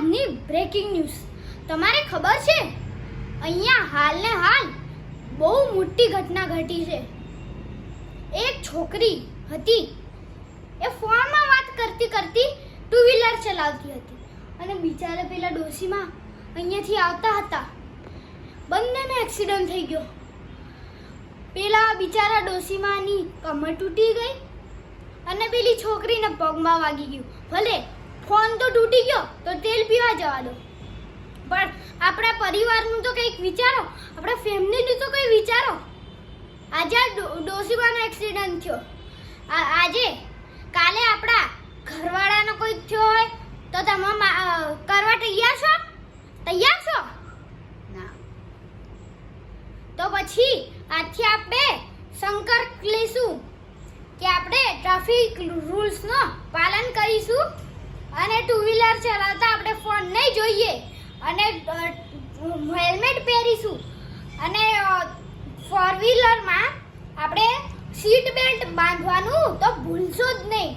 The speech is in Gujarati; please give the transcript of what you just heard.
આજની બ્રેકિંગ ન્યૂઝ તમારે ખબર છે અહીંયા હાલને હાલ બહુ મોટી ઘટના ઘટી છે. એક છોકરી હતી એ ફોનમાં વાત કરતી કરતી ટુ વ્હીલર ચલાવતી હતી અને બિચારા પેલા ડોશીમાં અહીંયાથી આવતા હતા. બંનેનો એક્સિડન્ટ થઈ ગયો. પેલા બિચારા ડોશીમાની કમર તૂટી ગઈ અને પેલી છોકરીને પગમાં વાગી ગયું. ભલે ફોન તો તૂટી ગયો તો તેલ પીવા જવા દો, પણ આપણા પરિવારનું તો કંઈક વિચારો, આપણા ફેમિલીનું તો કંઈ વિચારો. આજે ડોશીમાનો એક્સિડન્ટ થયો, આજે કાલે આપણા ઘરવાળાનો કોઈ થયો હોય તો તમે કરવા તૈયાર છો? તૈયાર છો ના? તો પછી આજથી આપણે સંકલ્પ લઈશું કે આપણે ટ્રાફિક રૂલ્સનો પાલન કરીશું અને ટુ વ્હીલર ચલાવતા આપણે ફોન નહીં જોઈએ અને હેલ્મેટ પહેરીશું અને ફોર વ્હીલરમાં આપણે સીટ બેલ્ટ બાંધવાનું તો ભૂલશો જ નહીં.